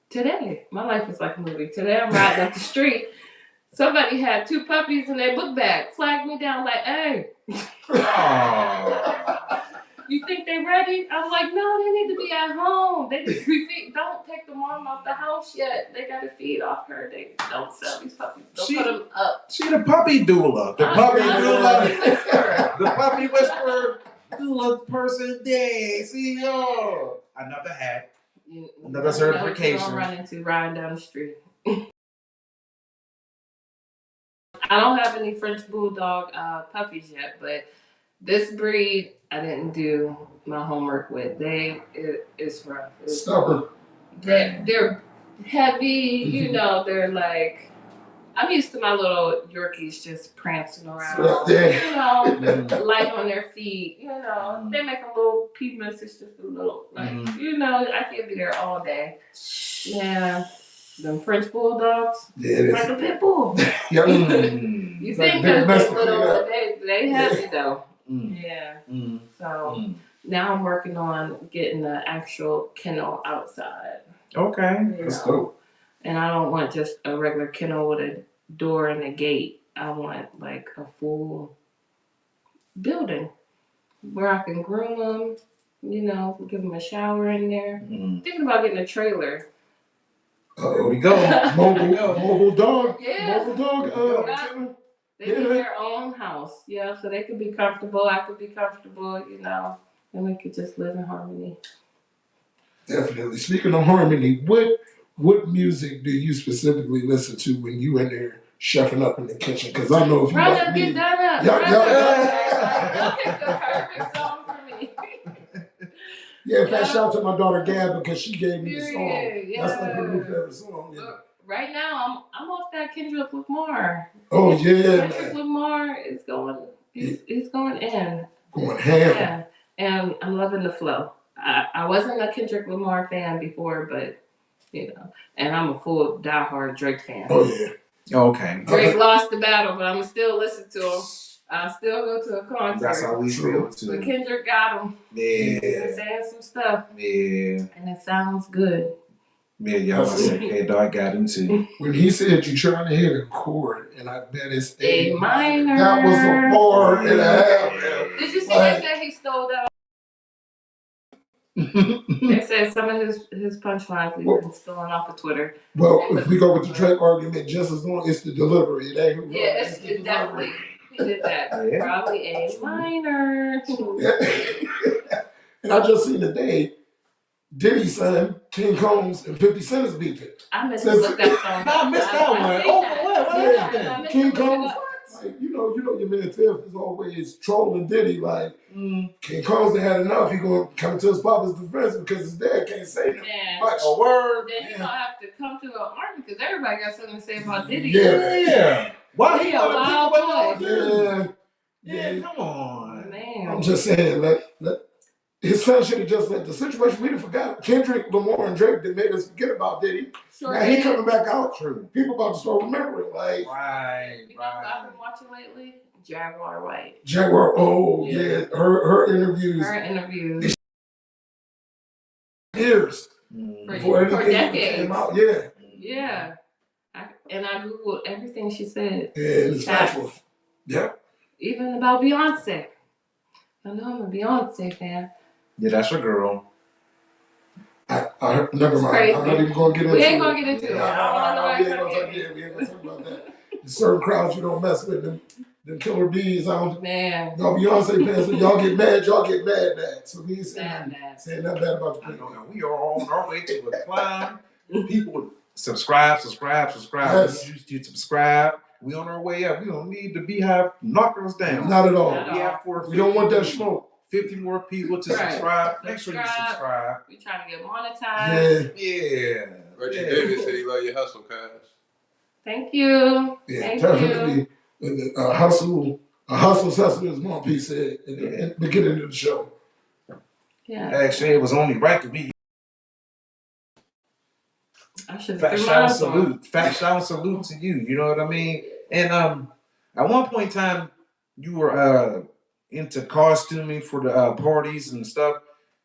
Today, my life is like a movie. Today, I'm riding up the street. Somebody had 2 puppies in their book bag. Flagged me down like, hey. You think they ready? I'm like, no, they need to be at home. They need to be feed. Don't take the mom out the house yet. They got to feed off her. They don't sell these puppies. Don't put them up. She the puppy doula. The puppy doula. The puppy whisperer. Doula person day. See yo. Another hat. Another certification. I'm running to riding down the street. I don't have any French bulldog puppies yet, but this breed I didn't do my homework with. It's rough. Stubborn. They're heavy, they're like, I'm used to my little Yorkies just prancing around, light on their feet, they make a little pee message, just a little, I can't be there all day. Yeah. Them French bulldogs, like a pit bull. You think they're little, they heavy though. Yeah. So now I'm working on getting the actual kennel outside. Okay. That's dope. And I don't want just a regular kennel with a door and a gate. I want like a full building where I can groom them, give them a shower in there. Thinking about getting a trailer. There we go. Mobile dog. Yeah. Mobile dog. They get their own house. Yeah, so they could be comfortable. I could be comfortable, and we could just live in harmony. Definitely. Speaking of harmony, what music do you specifically listen to when you in there chefing up in the kitchen? Because I know if you like me, get done up. Y'all picked the perfect song for me. Yeah, in fact, shout out to my daughter Gab because she gave me the song. Yeah. That's like her new favorite song. Yeah. Right now, I'm off that Kendrick Lamar. Oh yeah, Kendrick Lamar is going. He's going in. Going ham. Yeah, and I'm loving the flow. I wasn't a Kendrick Lamar fan before, but and I'm a full diehard Drake fan. Oh yeah. Okay. Drake lost the battle, but I'm still listen to him. I still go to a concert. That's how we feel too. But Kendrick got him. Yeah. He's saying some stuff. Yeah. And it sounds good. Yeah, y'all said, hey, dog got him too. When he said you're trying to hit a chord, and I bet it's A minor. That was a bar and a half. Did you see they said he stole that? They said some of his punchlines we've been stealing off of Twitter. Well, if we go with the Drake argument, just as long as the delivery, it ain't. Yeah, it's definitely. He did that. Yeah. Probably A minor. And I just seen today, Diddy's son, King Combs, and 50 Cent is beefing. I missed that song. I missed that one. What happened? King Combs, like, you know your man Fifth is always trolling Diddy. Like, King Combs ain't had enough. He gonna come to his papa's defense because his dad can't say much. A word. Then he gonna have to come to an argument because everybody got something to say about Diddy. Yeah. Why he a wild boy? Yeah, come on. Man. I'm just saying, let his son should have just let the situation. We done forgot. Kendrick Lamar and Drake that made us forget about Diddy. Sure, now he coming back out. True. People about to start remembering. Like, right. You know what I've been watching lately? Jaguar White. Jaguar. Oh yeah. Her interviews. Her interviews. Years. For decades. Came out. Yeah. Yeah. And I Googled everything she said. Yeah, it's factual. Yep. Even about Beyonce. I know I'm a Beyonce fan. Yeah, that's your girl. I never mind. I'm not even going to get into it. We ain't going to get into it. We ain't going to talk about that. There's certain crowds you don't mess with. Them killer bees. Man. Y'all Beyonce fans, when y'all get mad. So we ain't saying nothing bad about the people. We are on our way to a climb. People subscribe. Yes. You subscribe. We on our way up. We don't need the beehive knocking us down. Not at all. We don't want that smoke. 50 more people to subscribe. Make sure you subscribe. We trying to get monetized. Yeah. Reggie Davis said he love your hustle, cuz. Thank you. Yeah, Thank definitely. You. A hustle as Mom P said in the beginning of the show. Yeah. Actually, it was only right to be. I should Fat shout salute to you. You know what I mean? And at one point in time, you were into costuming for the parties and stuff.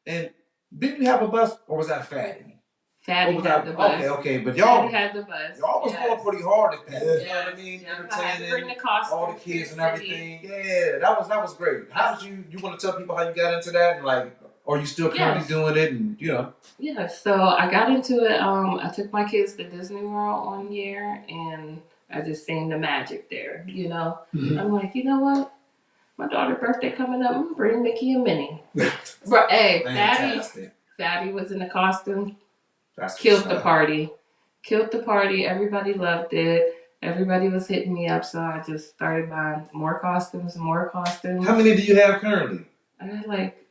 And did you have a bus, or was that Fatty? Fatty had the bus. Okay, but y'all had the bus. Y'all was going pretty hard at that. Yeah. You know what I mean? Entertaining bring the costume, all the kids and everything. Yeah, that was great. How did you want to tell people how you got into that, and like, are you still currently doing it? And you know. Yeah, so I got into it. I took my kids to Disney World one year, and I just seen the magic there. You know, I'm like, you know what? My daughter's birthday coming up. I'm gonna bring Mickey and Minnie. But hey, Fatty was in the costume. Killed the party. Everybody loved it. Everybody was hitting me up, so I just started buying more costumes. How many do you have currently? I got like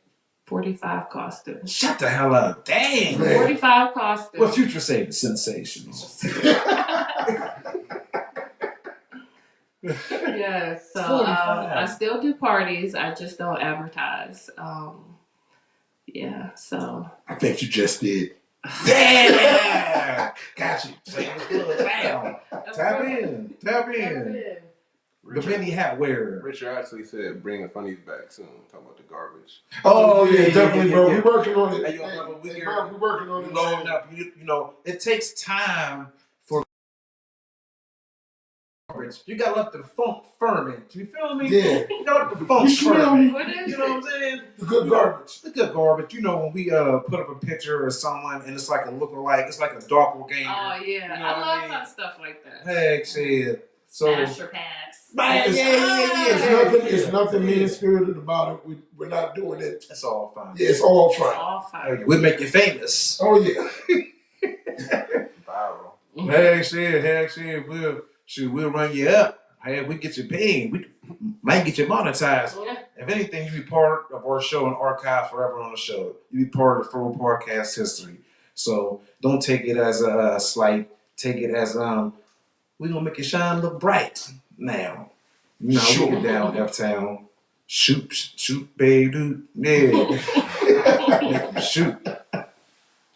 45 costumes. Shut the hell up. Dang. 45 costumes. Well, Future Saving sensational. Yeah, so I still do parties. I just don't advertise. Yeah, so. I think you just did. Yeah! Got you. Bam. Tap in. The mini hat wearer. Richard actually said bring the funnies back soon. Talking about the garbage. Oh yeah, definitely, bro. We're working on it. We're working on it. Loading up. You know, it takes time for garbage. You gotta let the funk ferment. You feel me? Yeah. You gotta let the funk ferment. What is you know what I'm saying? The good garbage. The good garbage. You know, when we put up a picture of someone and it's like a lookalike, it's like a doppelganger. Oh yeah, you know I love stuff like that. Heck, shit. So. Master packs. It's nothing mean spirited about it. We're not doing it. It's all fun. Yeah, it's all fun. We make you famous. Oh yeah. Viral. Heck shit. We'll run you up. Hey, we get you paid. We might get you monetized. Yeah. If anything, you be part of our show and archive forever on the show. You be part of the full podcast history. So don't take it as a slight. Take it as we're gonna make your shine look bright now. You know, we get down uptown. Shoot, baby. Yeah. Shoot.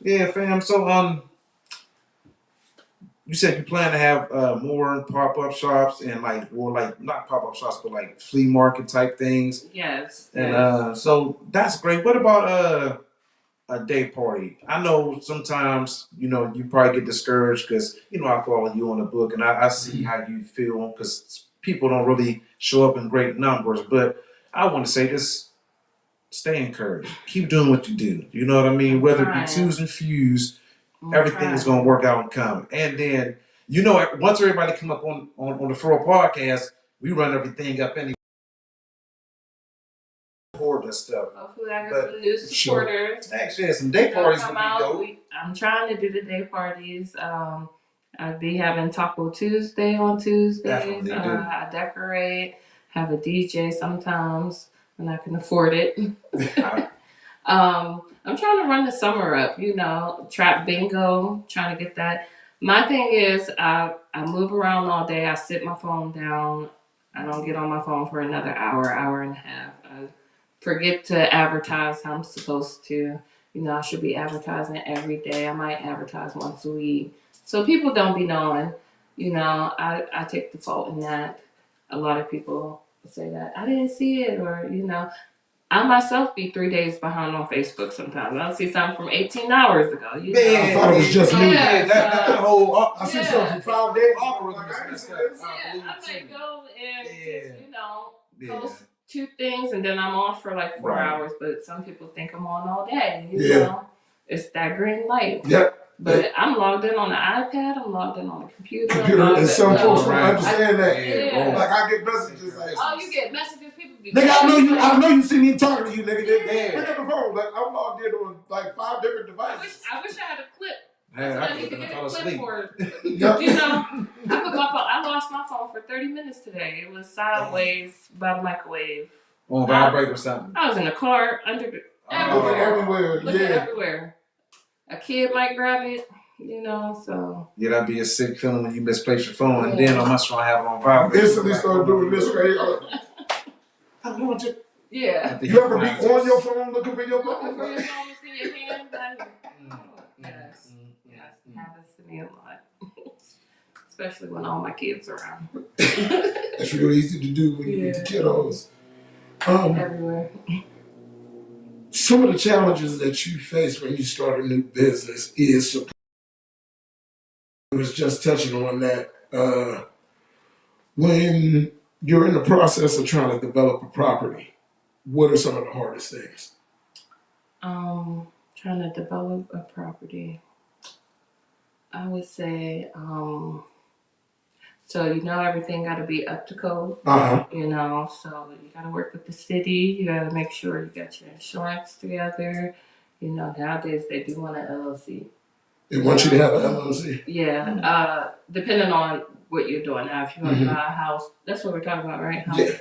Yeah, fam. So you said you plan to have more pop-up shops and like not pop-up shops, but like flea market type things. Yes. And so that's great. What about a day party? I know sometimes, you know, you probably get discouraged because, you know, I follow you on the book and I see how you feel because people don't really show up in great numbers. But I want to say this, stay encouraged. Keep doing what you do. You know what I mean? Whether it be twos and fews, everything is going to work out and come. And then, you know, once everybody come up on the Furrow podcast, we run everything up anyway. And stuff. Hopefully I got some new supporters. Actually, some day parties would be dope. I'm trying to do the day parties. I'd be having Taco Tuesday on Tuesdays. I decorate, have a DJ sometimes when I can afford it. I'm trying to run the summer up, you know, trap bingo, trying to get that. My thing is I move around all day. I sit my phone down. I don't get on my phone for another hour and a half. I forget to advertise how I'm supposed to. You know, I should be advertising every day. I might advertise once a week. So people don't be knowing. You know, I take the fault in that. A lot of people say that I didn't see it, or, you know, I myself be 3 days behind on Facebook sometimes. I'll see something from 18 hours ago. I thought it was just me. That whole I see something from 5 days. algorithm is messed up. I might go and just, post 2 things and then I'm off for like 4 hours. But some people think I'm on all day. You know, it's that green light. Yep. But I'm logged in on the iPad. I'm logged in on the computer. And some folks don't understand that. Yeah. Like I get messages like, oh, you get messages. People be nigga, I know you see me talking to you, nigga. Pick up the phone. Like I'm logged in on like 5 different devices. I wish I had a clip. Man, I need to get a clip for it. Yep. I lost my phone for 30 minutes today. It was sideways by the microwave. On vibrate or something. I was in the car everywhere. Looking everywhere. A kid might grab it, so. Yeah, that'd be a sick feeling when you misplace your phone and then I must have it on vibrate. Instantly start doing this right. Yeah. You ever be on your phone looking for your phone? Looking for your phone, see your hand. Yes. It happens to me a lot. Especially when all my kids are around. That's real easy to do when you get the kiddos. Everywhere. Some of the challenges that you face when you start a new business is support. I was just touching on that. When you're in the process of trying to develop a property, what are some of the hardest things? Trying to develop a property. I would say, so everything got to be up to code. So you got to work with the city. You got to make sure you got your insurance together. Nowadays they do want an LLC. They want you to have an LLC. Yeah, depending on what you're doing. Now, if you're going to buy a house, that's what we're talking about, right? Yeah.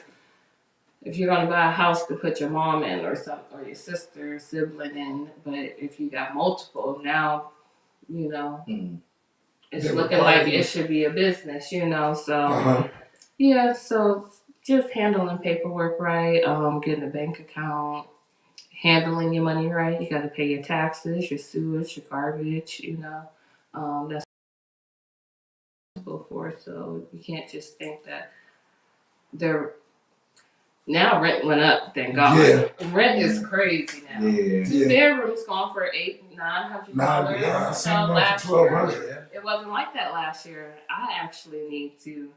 If you're going to buy a house to put your mom in or something, or your sister, sibling in, but if you got multiple, now, it's looking like it should be a business, so, so just handling paperwork right, getting a bank account, handling your money right. You got to pay your taxes, your sewage, your garbage, that's for. So you can't just think that now rent went up, thank God. Yeah. Rent is crazy now. Yeah. 2 bedrooms gone for $900. Last year, it wasn't like that last year. I actually need to,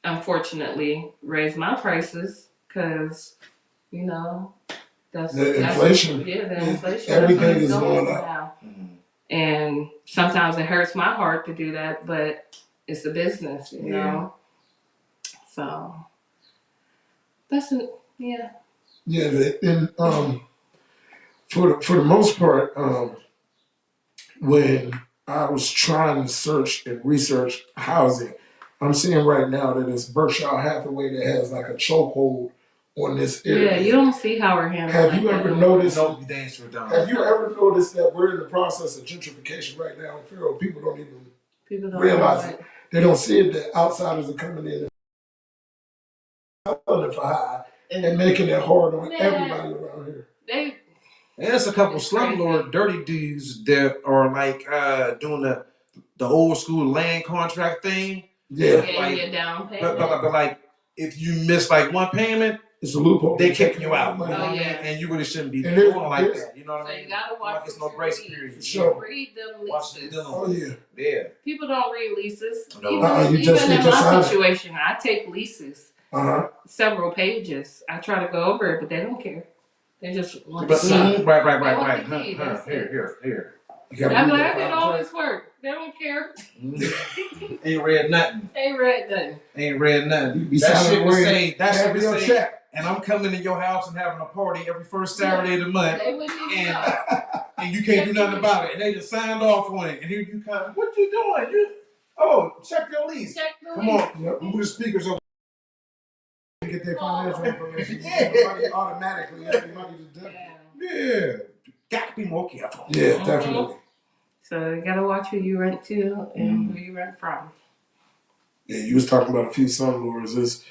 unfortunately, raise my prices because, that's the inflation. The inflation. Everything is going up now. And sometimes it hurts my heart to do that, but it's a business, you know. So that's it. Yeah. Yeah, and for the most part, when I was trying to search and research housing, I'm seeing right now that it's Berkshire Hathaway that has like a chokehold on this area. Yeah, you don't see how we're handling. Have you ever noticed? Have you ever noticed that we're in the process of gentrification right now in Faro? People don't even realize it. They don't see it that outsiders are coming in and selling it for high and making it hard on everybody around here. There's a couple slumlord dirty dudes that are like doing the old school land contract thing. Yeah. Like, your down payment. But like if you miss like one payment, it's a loophole. They kicking you out. And you really shouldn't be doing like that. You know what I mean? So you gotta watch. Like it's no grace period. Sure. Read them leases. Oh yeah. People don't read leases. No. Even in my situation, I take leases. Several pages. I try to go over it, but they don't care. They just want to see. Right. Here. I'm like, I did all this work. They don't care. Ain't read nothing. That shit would say, and I'm coming to your house and having a party every first Saturday of the month. And you can't do nothing about it. And they just signed off on it. And here you come. What you doing? Check your lease. Come on. Move the speakers over. Get their financial information. Money automatically. Everybody deducted. Yeah. Got to be more careful. Yeah, definitely. So you gotta watch who you rent to and who you rent from. Yeah, you was talking about a few slumlords.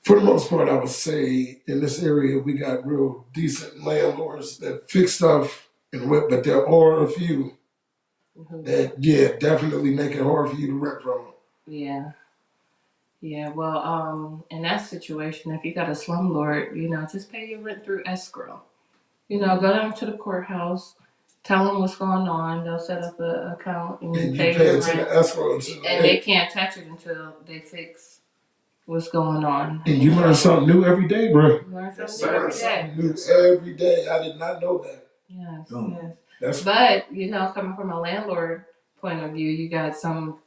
For the most part, I would say in this area we got real decent landlords that fix stuff and rent, but there are a few that definitely make it hard for you to rent from. Yeah. Yeah, well, in that situation, if you got a slumlord, just pay your rent through escrow. Go down to the courthouse, tell them what's going on. They'll set up an account and you pay your rent. The escrow and they can't touch it until they fix what's going on. And you learn something new every day, bro. Learn something new every day. Every day. I did not know that. Yes. But, coming from a landlord point of view, you got some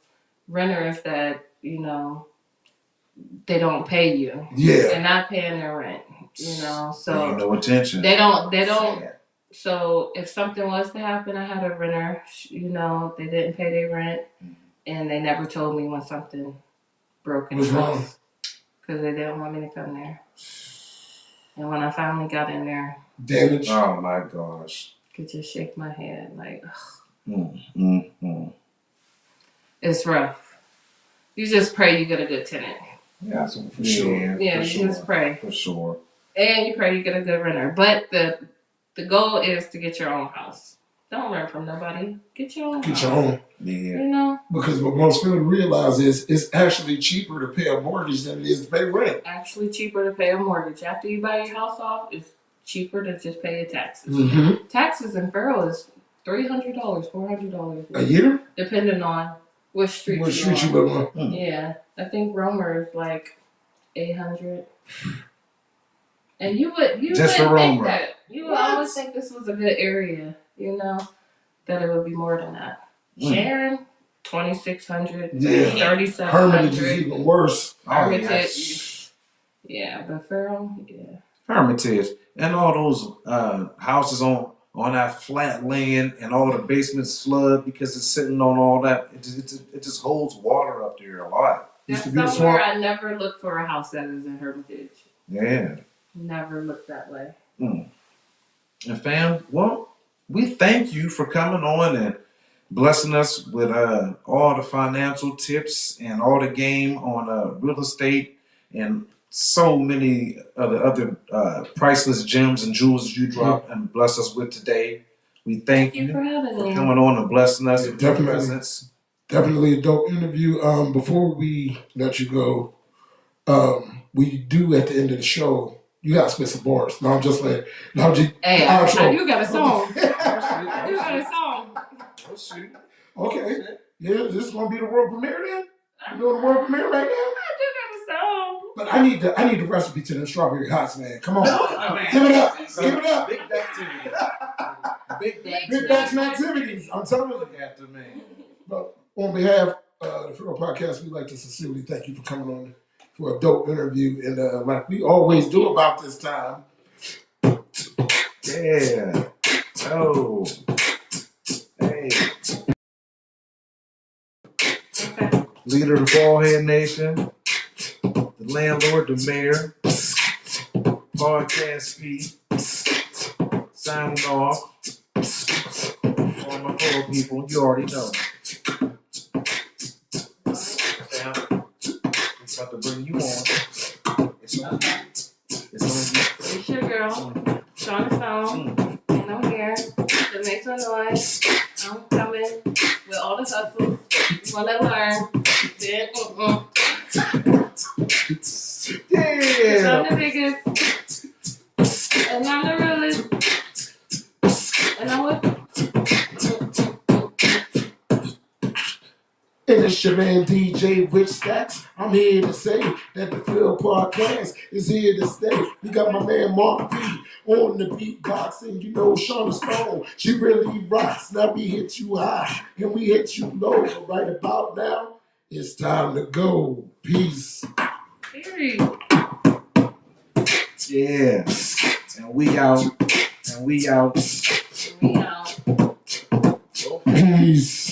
renters that, they don't pay you. Yeah. They're not paying their rent, so. Paying no attention. They don't. So if something was to happen, I had a renter, they didn't pay their rent and they never told me when something broke in the house. Because they didn't want me to come there. And when I finally got in there. Damage. Oh my gosh. Could just shake my head like, It's rough. You just pray you get a good tenant. Yeah, for sure. Yeah, you just pray. For sure. And you pray you get a good renter. But the goal is to get your own house. Don't rent from nobody. Get your own house. Your own. Yeah. Because what most people realize is it's actually cheaper to pay a mortgage than it is to pay rent. Actually cheaper to pay a mortgage. After you buy your house off, it's cheaper to just pay your taxes. Mm-hmm. Taxes in Farrell is $300, $400 a year, depending on which street you live on. Yeah, I think Romer is like $800. And you would just for think that you would always think this was a good area, that it would be more than that. Sharon, $2,600, $3,700. Hermitage is even worse. Hermitage, yeah, but Farrell, yeah. Hermitage and all those houses on that flat land and all the basements flood because it's sitting on all that. It just holds water up there a lot. That's somewhere I never looked for a house that is in Hermitage. Yeah. Never looked that way. And fam, well, we thank you for coming on and blessing us with all the financial tips and all the game on real estate and so many of the other priceless gems and jewels you dropped and blessed us with today. We thank you for coming on and blessing us with your presence. Definitely a dope interview. Before we let you go, we do at the end of the show. You gotta spit some bars. No, I'm just like, hey, I do got a song. I do got a song. Oh, shoot. Okay. Yeah, this is gonna be the world premiere then? You doing the world premiere right now? I do got a song. But I need the recipe to them strawberry hots, man. Come on. Give it up. Give it up. Big activity. Big action activities. I'm telling you. Man. But on behalf of the Farrell Podcast, we'd like to sincerely thank you for coming on for a dope interview. And like we always do about this time. Yeah. Oh. Hey. Leader of the Ballhead Nation, the landlord, the mayor, podcast Pete, signing off. All my fellow people, you already know. Sam, it's about to bring you on. It's on you. It's your girl, Sha Stone, and I'm here to make some noise. I'm coming with all the hustle. You wanna learn? Then, Yeah. I'm the biggest, and I'm the realest, and I'm with. And it's your man DJ Rich Stacks. I'm here to say that the Farrell Podcast is here to stay. We got my man Mark P on the beatboxing. You know Sha Stone, she really rocks. Now we hit you high and we hit you low. But right about now, it's time to go. Peace. Period. Yeah. And we out. And we out. We out. Peace.